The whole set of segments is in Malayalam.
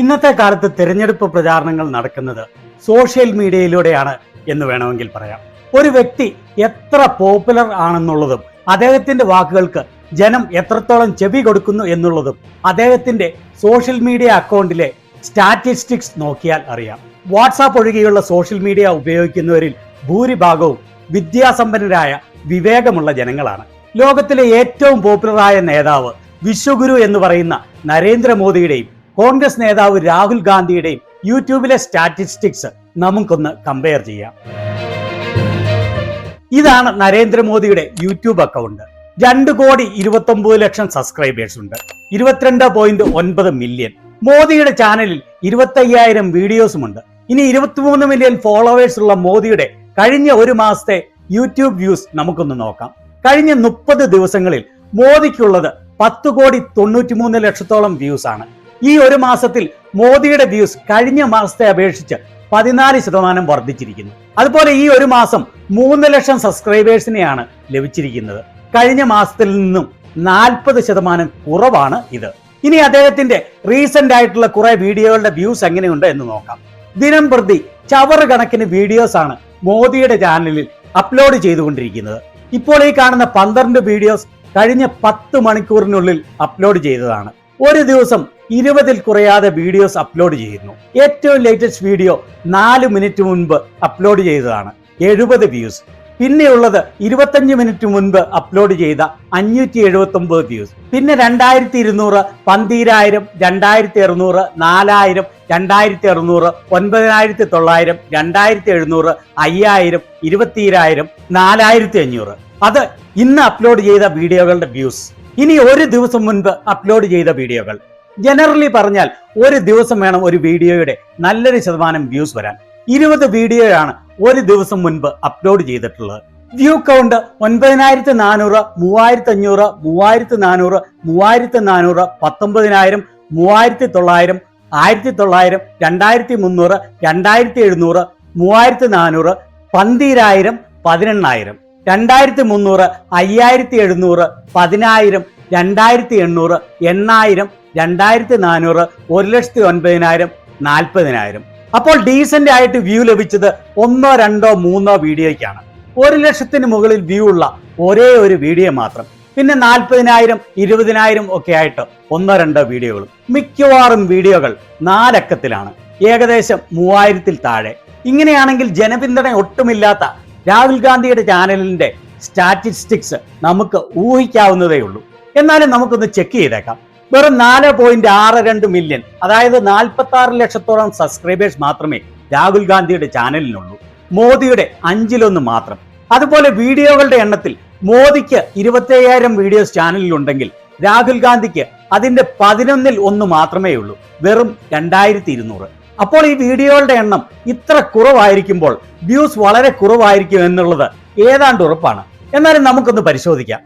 ഇന്നത്തെ കാലത്ത് തിരഞ്ഞെടുപ്പ് പ്രചാരണങ്ങൾ നടക്കുന്നത് സോഷ്യൽ മീഡിയയിലൂടെയാണ് എന്ന് വേണമെങ്കിൽ പറയാം. ഒരു വ്യക്തി എത്ര പോപ്പുലർ ആണെന്നുള്ളതും അദ്ദേഹത്തിന്റെ വാക്കുകൾക്ക് ജനം എത്രത്തോളം ചെവി കൊടുക്കുന്നു എന്നുള്ളതും അദ്ദേഹത്തിന്റെ സോഷ്യൽ മീഡിയ അക്കൗണ്ടിലെ സ്റ്റാറ്റിസ്റ്റിക്സ് നോക്കിയാൽ അറിയാം. വാട്സാപ്പ് ഒഴികെയുള്ള സോഷ്യൽ മീഡിയ ഉപയോഗിക്കുന്നവരിൽ ഭൂരിഭാഗവും വിദ്യാസമ്പന്നരായ വിവേകമുള്ള ജനങ്ങളാണ്. ലോകത്തിലെ ഏറ്റവും പോപ്പുലറായ നേതാവ് വിശ്വഗുരു എന്ന് പറയുന്ന നരേന്ദ്രമോദിയുടെയും കോൺഗ്രസ് നേതാവ് രാഹുൽ ഗാന്ധിയുടെയും യൂട്യൂബിലെ സ്റ്റാറ്റിസ്റ്റിക്സ് നമുക്കൊന്ന് കമ്പയർ ചെയ്യാം. ഇതാണ് നരേന്ദ്രമോദിയുടെ യൂട്യൂബ് അക്കൗണ്ട്. 2,29,00,000 സബ്സ്ക്രൈബേഴ്സ് ഉണ്ട്. 22.9 മില്യൺ. മോദിയുടെ ചാനലിൽ 25,000 വീഡിയോസുമുണ്ട്. ഇനി 23 മില്യൺ ഫോളോവേഴ്സ് ഉള്ള മോദിയുടെ കഴിഞ്ഞ ഒരു മാസത്തെ യൂട്യൂബ് വ്യൂസ് നമുക്കൊന്ന് നോക്കാം. കഴിഞ്ഞ 30 ദിവസങ്ങളിൽ മോദിക്കുള്ളത് 10,93,00,000 വ്യൂസ് ആണ്. ഈ ഒരു മാസത്തിൽ മോദിയുടെ വ്യൂസ് കഴിഞ്ഞ മാസത്തെ അപേക്ഷിച്ച് 14% വർദ്ധിച്ചിരിക്കുന്നു. അതുപോലെ ഈ ഒരു മാസം 3 ലക്ഷം സബ്സ്ക്രൈബേഴ്സിനെയാണ് ലഭിച്ചിരിക്കുന്നത്. കഴിഞ്ഞ മാസത്തിൽ നിന്നും 40% കുറവാണ് ഇത്. ഇനി അദ്ദേഹത്തിന്റെ റീസെന്റ് ആയിട്ടുള്ള കുറെ വീഡിയോകളുടെ വ്യൂസ് എങ്ങനെയുണ്ട് എന്ന് നോക്കാം. ദിനം പ്രതി ചവറ് കണക്കിന് വീഡിയോസ് ആണ് മോദിയുടെ ചാനലിൽ അപ്ലോഡ് ചെയ്തുകൊണ്ടിരിക്കുന്നത്. ഇപ്പോൾ ഈ കാണുന്ന 12 വീഡിയോസ് കഴിഞ്ഞ 10 മണിക്കൂറിനുള്ളിൽ അപ്ലോഡ് ചെയ്തതാണ്. ഒരു ദിവസം 20-ൽ കുറയാതെ വീഡിയോസ് അപ്ലോഡ് ചെയ്യുന്നു. ഏറ്റവും ലേറ്റസ്റ്റ് വീഡിയോ 4 മിനിറ്റ് മുൻപ് അപ്ലോഡ് ചെയ്തതാണ്, 70 വ്യൂസ്. പിന്നെയുള്ളത് 25 മിനിറ്റ് മുൻപ് അപ്ലോഡ് ചെയ്ത 579 വ്യൂസ്. പിന്നെ 2200, 12000, 2600, 4000, 2600, 9900, 2700, 5000, 20000, 4500. അത് ഇന്ന് അപ്ലോഡ് ചെയ്ത വീഡിയോകളുടെ വ്യൂസ്. ഇനി ഒരു ദിവസം മുൻപ് അപ്ലോഡ് ചെയ്ത വീഡിയോകൾ. ജനറലി പറഞ്ഞാൽ ഒരു ദിവസം വേണം ഒരു വീഡിയോയുടെ നല്ലൊരു ശതമാനം വ്യൂസ് വരാൻ. 20 വീഡിയോയാണ് ഒരു ദിവസം മുൻപ് അപ്ലോഡ് ചെയ്തിട്ടുള്ളത്. View count 9400, 3500, 3400, 3400, 19000, 3900, 1900, 2300, 2700, 3400, 12000, 18000, 2300, 5700, 10000, 2800, 8000, 2400, 1,09,000, 40,000. അപ്പോൾ ഡീസന്റ് ആയിട്ട് വ്യൂ ലഭിച്ചത് 1, 2, 3 വീഡിയോയ്ക്കാണ്. 1,00,000 മുകളിൽ വ്യൂ ഉള്ള ഒരേ ഒരു വീഡിയോ മാത്രം. പിന്നെ 40,000, 20,000 ഒക്കെ ആയിട്ട് 1, 2 വീഡിയോകളും. മിക്കവാറും വീഡിയോകൾ 4 അക്കത്തിലാണ്, ഏകദേശം 3000-ൽ താഴെ. ഇങ്ങനെയാണെങ്കിൽ ജനപിന്തുണ ഒട്ടുമില്ലാത്ത രാഹുൽ ഗാന്ധിയുടെ ചാനലിന്റെ സ്റ്റാറ്റിസ്റ്റിക്സ് നമുക്ക് ഊഹിക്കാവുന്നതേ ഉള്ളൂ. എന്നാലും നമുക്കൊന്ന് ചെക്ക് ചെയ്തേക്കാം. വെറും 4.62 മില്യൺ, അതായത് 46 ലക്ഷത്തോളം സബ്സ്ക്രൈബേഴ്സ് മാത്രമേ രാഹുൽ ഗാന്ധിയുടെ ചാനലിനുള്ളൂ. മോദിയുടെ 1/5 മാത്രം. അതുപോലെ വീഡിയോകളുടെ എണ്ണത്തിൽ മോദിക്ക് 25,000 വീഡിയോസ് ചാനലിലുണ്ടെങ്കിൽ രാഹുൽ ഗാന്ധിക്ക് അതിന്റെ 11-ൽ 1 മാത്രമേ ഉള്ളൂ, വെറും 2200. അപ്പോൾ ഈ വീഡിയോകളുടെ എണ്ണം ഇത്ര കുറവായിരിക്കുമ്പോൾ വ്യൂസ് വളരെ കുറവായിരിക്കും എന്നുള്ളത് ഏതാണ്ട് ഉറപ്പാണ്. എന്നാലും നമുക്കൊന്ന് പരിശോധിക്കാം.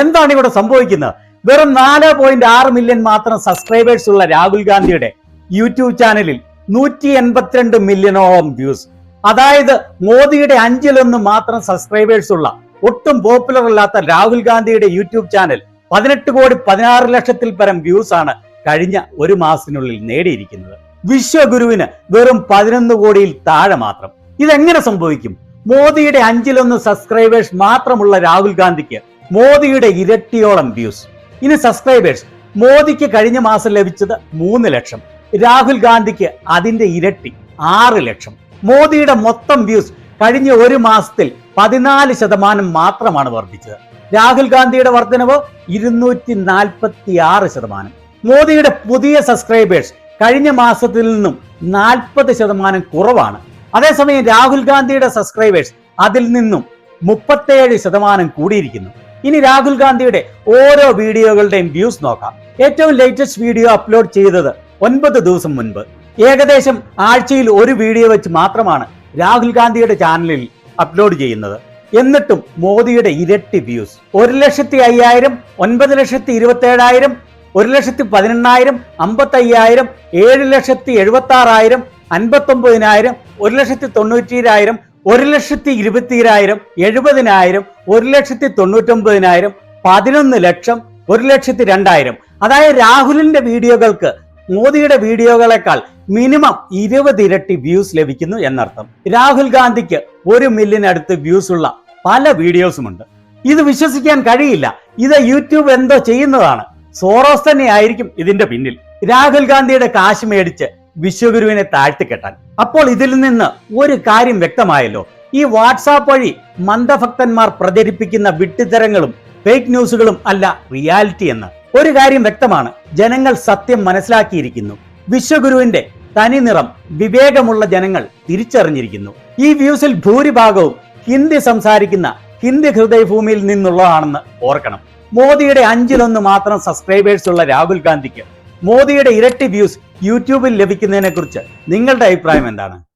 എന്താണ് ഇവിടെ സംഭവിക്കുന്നത്? വെറും 4.6 മില്യൺ മാത്രം സബ്സ്ക്രൈബേഴ്സ് ഉള്ള രാഹുൽ ഗാന്ധിയുടെ യൂട്യൂബ് ചാനലിൽ 182 മില്യണോളം വ്യൂസ്. അതായത് മോദിയുടെ 1/5 മാത്രം സബ്സ്ക്രൈബേഴ്സ് ഉള്ള ഒട്ടും പോപ്പുലർ അല്ലാത്ത രാഹുൽ ഗാന്ധിയുടെ യൂട്യൂബ് ചാനൽ 18,16,00,000-ൽ പരം വ്യൂസ് ആണ് കഴിഞ്ഞ ഒരു മാസത്തിനുള്ളിൽ നേടിയിരിക്കുന്നത്. വിശ്വഗുരുവിന് വെറും 11 കോടിയിൽ താഴെ മാത്രം. ഇതെങ്ങനെ സംഭവിക്കും? മോദിയുടെ 1/5 സബ്സ്ക്രൈബേഴ്സ് മാത്രമുള്ള രാഹുൽ ഗാന്ധിക്ക് മോദിയുടെ ഇരട്ടിയോളം വ്യൂസ്. ഇനി സബ്സ്ക്രൈബേഴ്സ്. മോദിക്ക് കഴിഞ്ഞ മാസം ലഭിച്ചത് 3 ലക്ഷം, രാഹുൽ ഗാന്ധിക്ക് അതിന്റെ ഇരട്ടി 6 ലക്ഷം. മോദിയുടെ മൊത്തം വ്യൂസ് കഴിഞ്ഞ ഒരു മാസത്തിൽ 14% മാത്രമാണ് വർദ്ധിച്ചത്. രാഹുൽ ഗാന്ധിയുടെ വർധനവ് 246%. മോദിയുടെ പുതിയ സബ്സ്ക്രൈബേഴ്സ് കഴിഞ്ഞ മാസത്തിൽ നിന്നും 40% കുറവാണ്. അതേസമയം രാഹുൽ ഗാന്ധിയുടെ സബ്സ്ക്രൈബേഴ്സ് അതിൽ നിന്നും 37% കൂടിയിരിക്കുന്നു. ഇനി രാഹുൽ ഗാന്ധിയുടെ ഓരോ വീഡിയോകളുടെയും വ്യൂസ് നോക്കാം. ഏറ്റവും ലേറ്റസ്റ്റ് വീഡിയോ അപ്ലോഡ് ചെയ്തത് 9 ദിവസം മുൻപ്. ഏകദേശം ആഴ്ചയിൽ ഒരു വീഡിയോ വെച്ച് മാത്രമാണ് രാഹുൽ ഗാന്ധിയുടെ ചാനലിൽ അപ്ലോഡ് ചെയ്യുന്നത്. എന്നിട്ടും മോദിയുടെ ഇരട്ടി വ്യൂസ്. 1,05,000, 9,27,000, 1,18,000, 55,000, 7,76,000, 59,000, 1,90,000, 1,20,000, 70,000, 1,99,000, 11 ലക്ഷം, 1,02,000. അതായത് രാഹുലിന്റെ വീഡിയോകൾക്ക് മോദിയുടെ വീഡിയോകളെക്കാൾ മിനിമം 20 ഇരട്ടി വ്യൂസ് ലഭിക്കുന്നു എന്നർത്ഥം. രാഹുൽ ഗാന്ധിക്ക് 1 മില്യൺ അടുത്ത് വ്യൂസ് ഉള്ള പല വീഡിയോസുമുണ്ട്. ഇത് വിശ്വസിക്കാൻ കഴിയില്ല. ഇത് യൂട്യൂബ് എന്തോ ചെയ്യുന്നതാണ്. സോറോസ് തന്നെ ആയിരിക്കും ഇതിന്റെ പിന്നിൽ. രാഹുൽ ഗാന്ധിയുടെ കാശ് മേടിച്ച് വിശ്വഗുരുവിനെ താഴ്ത്തിക്കെട്ടാൻ. അപ്പോൾ ഇതിൽ നിന്ന് ഒരു കാര്യം വ്യക്തമായല്ലോ. ഈ വാട്സാപ്പ് വഴി മന്ദഭക്തന്മാർ പ്രചരിപ്പിക്കുന്ന വിഡ്ഢിത്തരങ്ങളും ഫേക്ക് ന്യൂസുകളും അല്ല റിയാലിറ്റി എന്ന്. ഒരു കാര്യം വ്യക്തമാണ്, ജനങ്ങൾ സത്യം മനസ്സിലാക്കിയിരിക്കുന്നു. വിശ്വഗുരുവിന്റെ തനി നിറം വിവേകമുള്ള ജനങ്ങൾ തിരിച്ചറിഞ്ഞിരിക്കുന്നു. ഈ വ്യൂസിൽ ഭൂരിഭാഗവും ഹിന്ദി സംസാരിക്കുന്ന ഹിന്ദി ഹൃദയഭൂമിയിൽ നിന്നുള്ളതാണെന്ന് ഓർക്കണം. മോദിയുടെ 1/5 മാത്രം സബ്സ്ക്രൈബേഴ്സ് ഉള്ള രാഹുൽ ഗാന്ധിക്ക് മോദിയുടെ ഇരട്ടി വ്യൂസ് യൂട്യൂബിൽ ലഭിക്കുന്നതിനെ കുറിച്ച് നിങ്ങളുടെ അഭിപ്രായം എന്താണ്?